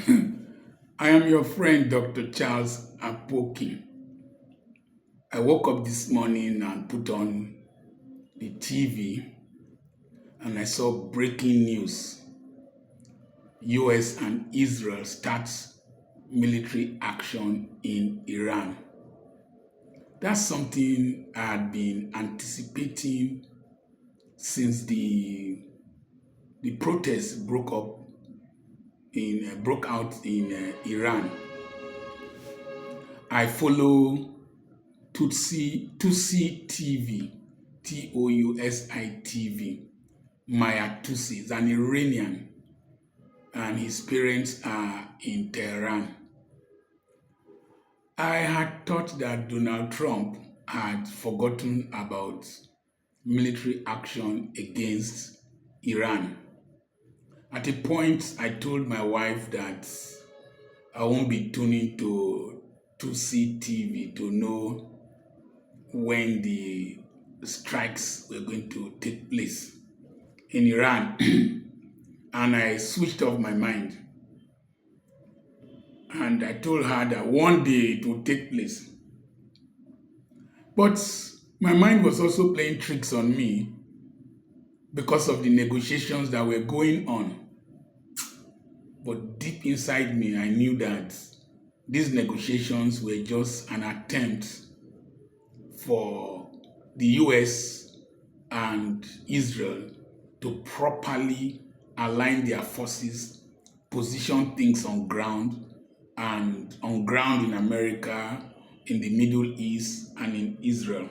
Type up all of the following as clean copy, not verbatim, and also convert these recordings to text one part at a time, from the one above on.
I am your friend, Dr. Charles Apoki. I woke up this morning and put on the TV and I saw breaking news. US and Israel starts military action in Iran. That's something I had been anticipating since the protests broke out in Iran. I follow Tutsi TV, Tousi TV. Maya Tutsi is an Iranian, and his parents are in Tehran. I had thought that Donald Trump had forgotten about military action against Iran. At a point, I told my wife that I won't be tuning to Tutsi TV to know when the strikes were going to take place in Iran. And I switched off my mind. And I told her that one day it would take place. But my mind was also playing tricks on me because of the negotiations that were going on. But deep inside me, I knew that these negotiations were just an attempt for the US and Israel to properly align their forces, position things on ground, and on ground in America, in the Middle East, and in Israel.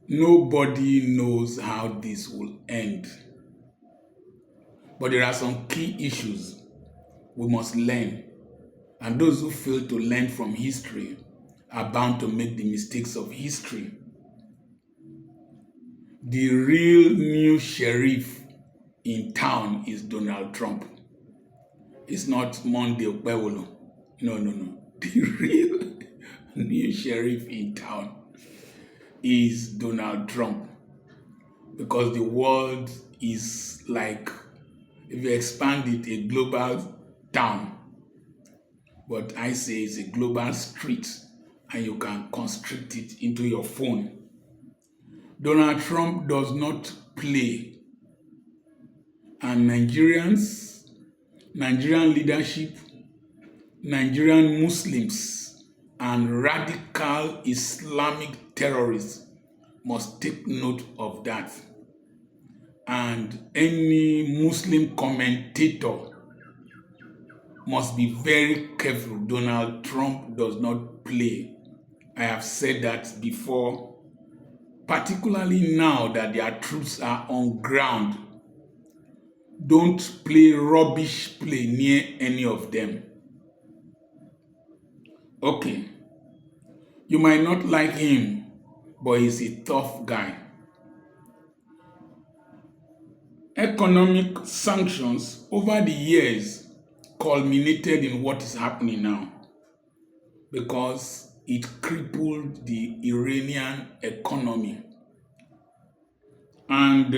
Nobody knows how this will end. But there are some key issues we must learn. And those who fail to learn from history are bound to make the mistakes of history. The real new sheriff in town is Donald Trump. It's not Monday Okpewolo. No. The real new sheriff in town is Donald Trump. Because the world is like, if you expand it, a global town. But I say it's a global street, and you can constrict it into your phone. Donald Trump does not play. And Nigerian leadership, Nigerian Muslims, and radical Islamic terrorists must take note of that. And any Muslim commentator must be very careful. Donald Trump does not play. I have said that before, particularly now that their troops are on ground. Don't play rubbish play near any of them. Okay, you might not like him, but he's a tough guy. Economic sanctions over the years culminated in what is happening now because it crippled the Iranian economy. And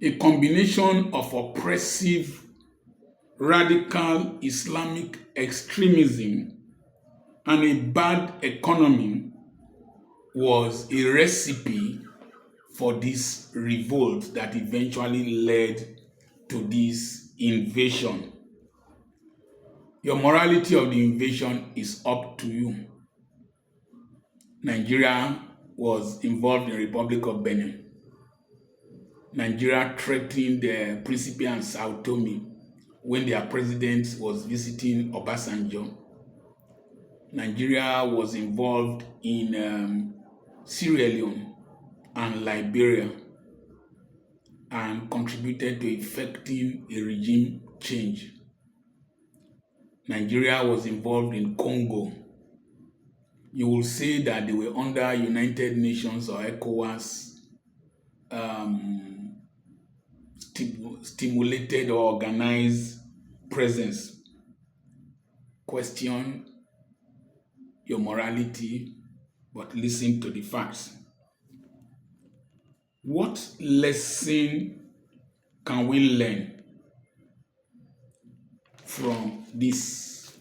a combination of oppressive, radical Islamic extremism and a bad economy was a recipe for this revolt that eventually led to this invasion. Your morality of the invasion is up to you. Nigeria was involved in the Republic of Benin. Nigeria threatened the Principe and Sao Tome when their president was visiting Obasanjo. Nigeria was involved in Sierra Leone and Liberia and contributed to effecting a regime change. Nigeria was involved in Congo. You will say that they were under United Nations or ECOWAS stimulated or organized presence. Question your morality, but listen to the facts. What lesson can we learn from this.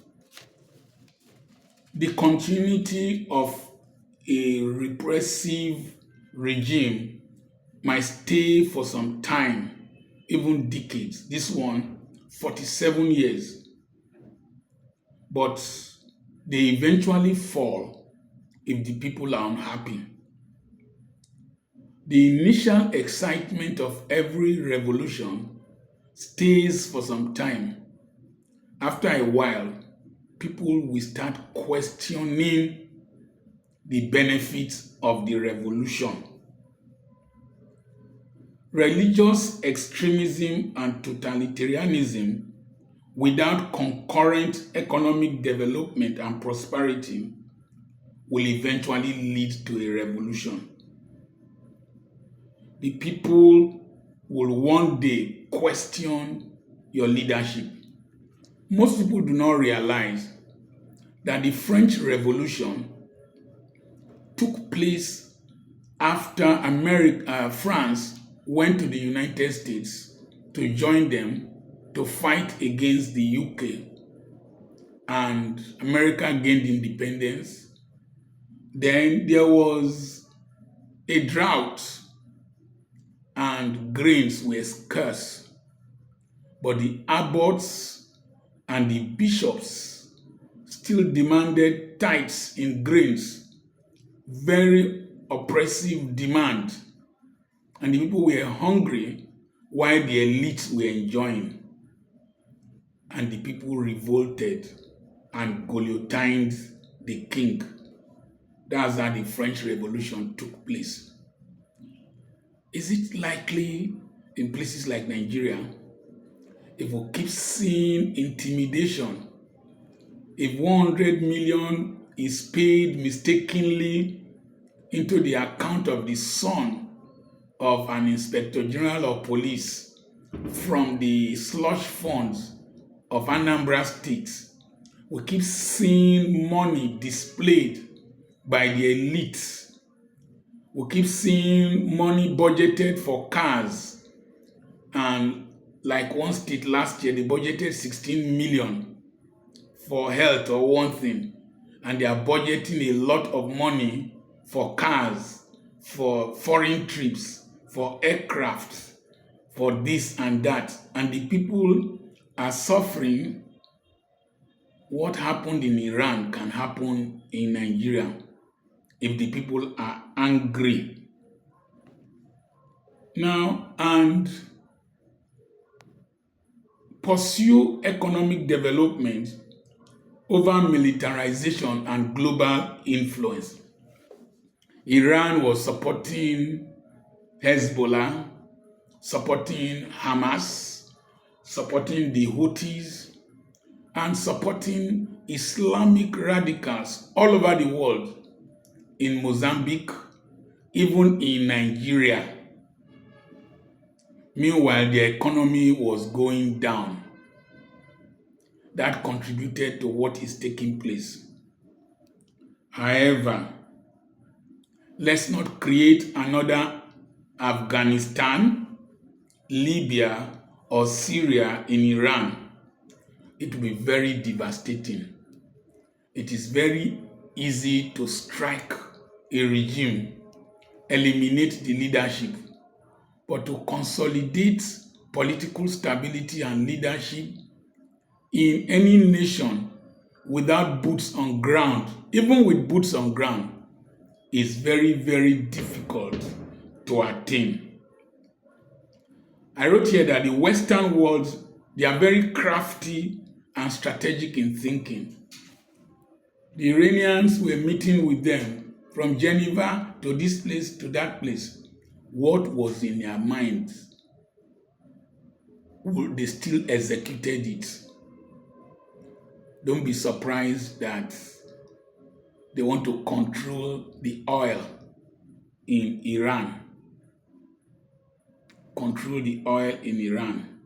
The continuity of a repressive regime might stay for some time, even decades. This one, 47 years. But they eventually fall if the people are unhappy. The initial excitement of every revolution stays for some time. After a while, people will start questioning the benefits of the revolution. Religious extremism and totalitarianism without concurrent economic development and prosperity will eventually lead to a revolution. The people will one day question your leadership. Most people do not realize that the French Revolution took place after France went to the United States to join them to fight against the UK, and America gained independence. Then there was a drought and grains were scarce, but the abbots and the bishops still demanded tithes in grains, very oppressive demand, and the people were hungry while the elites were enjoying, and the people revolted and guillotined the king. That's how the French Revolution took place. Is it likely in places like Nigeria, if we keep seeing intimidation, if 100 million is paid mistakenly into the account of the son of an inspector general of police from the slush funds of Anambra State, we keep seeing money displayed by the elites. We keep seeing money budgeted for cars, and like one state last year, they budgeted 16 million for health or one thing, and they are budgeting a lot of money for cars, for foreign trips, for aircraft, for this and that, and the people are suffering. What happened in Iran can happen in Nigeria if the people are angry. Now, and pursue economic development over militarization and global influence. Iran was supporting Hezbollah, supporting Hamas, supporting the Houthis, and supporting Islamic radicals all over the world, in Mozambique, even in Nigeria. Meanwhile, the economy was going down. That contributed to what is taking place. However, let's not create another Afghanistan, Libya, or Syria in Iran. It will be very devastating. It is very easy to strike a regime, eliminate the leadership, but to consolidate political stability and leadership in any nation without boots on ground, even with boots on ground, is very, very difficult to attain. I wrote here that the Western world, they are very crafty and strategic in thinking. The Iranians were meeting with them from Geneva to this place to that place. What was in their minds? They still executed it. Don't be surprised that they want to control the oil in Iran. Control the oil in Iran.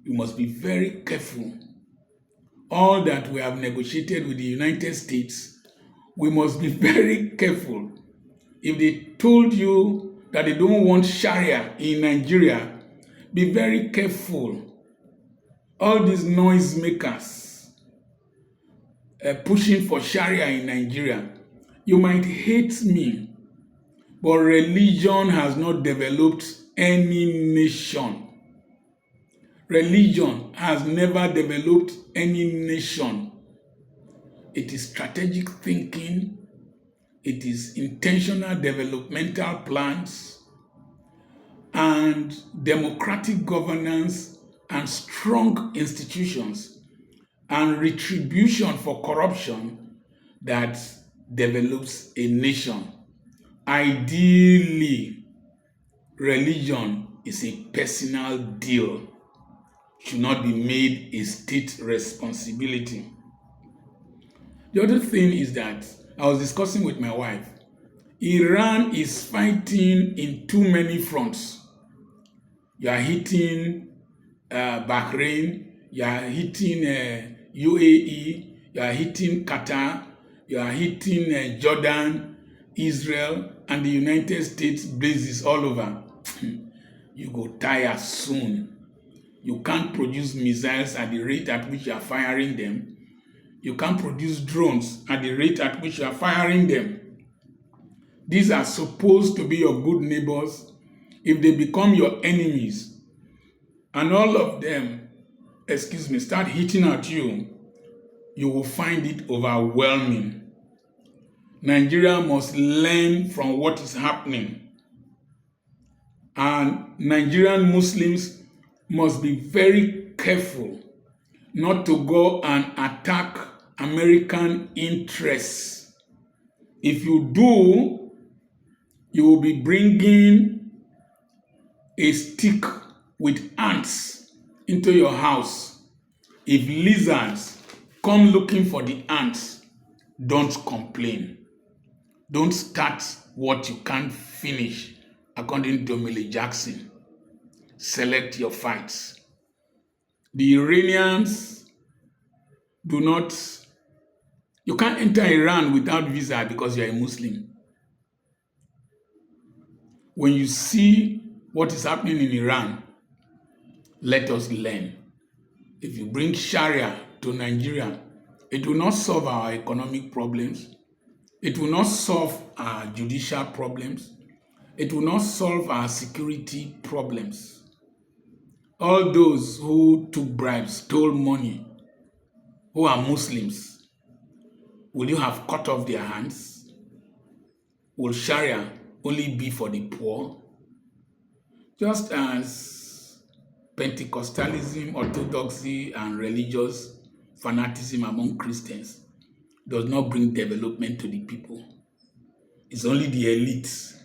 You must be very careful. All that we have negotiated with the United States, we must be very careful. If they told you that they don't want Sharia in Nigeria, be very careful. All these noisemakers pushing for Sharia in Nigeria, you might hate me, but religion has not developed any nation. Religion has never developed any nation. It is strategic thinking, it is intentional developmental plans, and democratic governance, and strong institutions, and retribution for corruption that develops a nation. Ideally, religion is a personal deal, should not be made a state responsibility. The other thing is that I was discussing with my wife. Iran is fighting in too many fronts. You are hitting Bahrain, you are hitting UAE, you are hitting Qatar, you are hitting Jordan, Israel, and the United States bases all over. You go tire soon. You can't produce missiles at the rate at which you are firing them. You can't produce drones at the rate at which you are firing them. These are supposed to be your good neighbors. If they become your enemies, and all of them, start hitting at you, you will find it overwhelming. Nigeria must learn from what is happening. And Nigerian Muslims must be very careful not to go and attack American interests. If you do, you will be bringing a stick with ants into your house. If lizards come looking for the ants, don't complain. Don't start what you can't finish, according to Millie Jackson. Select your fights. The Iranians you can't enter Iran without visa because you're a Muslim. When you see what is happening in Iran, let us learn. If you bring Sharia to Nigeria, it will not solve our economic problems. It will not solve our judicial problems. It will not solve our security problems. All those who took bribes, stole money, who are Muslims, will you have cut off their hands? Will Sharia only be for the poor? Just as Pentecostalism, orthodoxy, and religious fanaticism among Christians does not bring development to the people. It's only the elites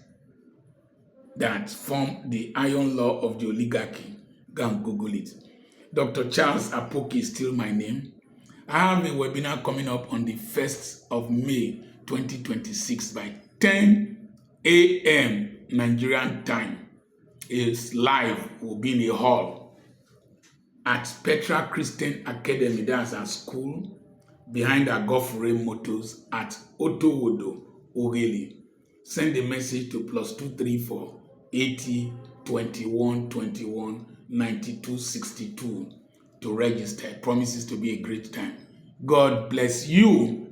that form the iron law of the oligarchy. Go and Google it. Dr. Charles Apoki is still my name. I have a webinar coming up on the 1st of May 2026 by 10 a.m. Nigerian time. It's live, will be in a hall at Petra Christian Academy, that's our school, behind our Gulf Rain Motors at Otowodo, Ogeli. Send a message to +234 80 21 21 92 62 to register. It promises to be a great time. God bless you.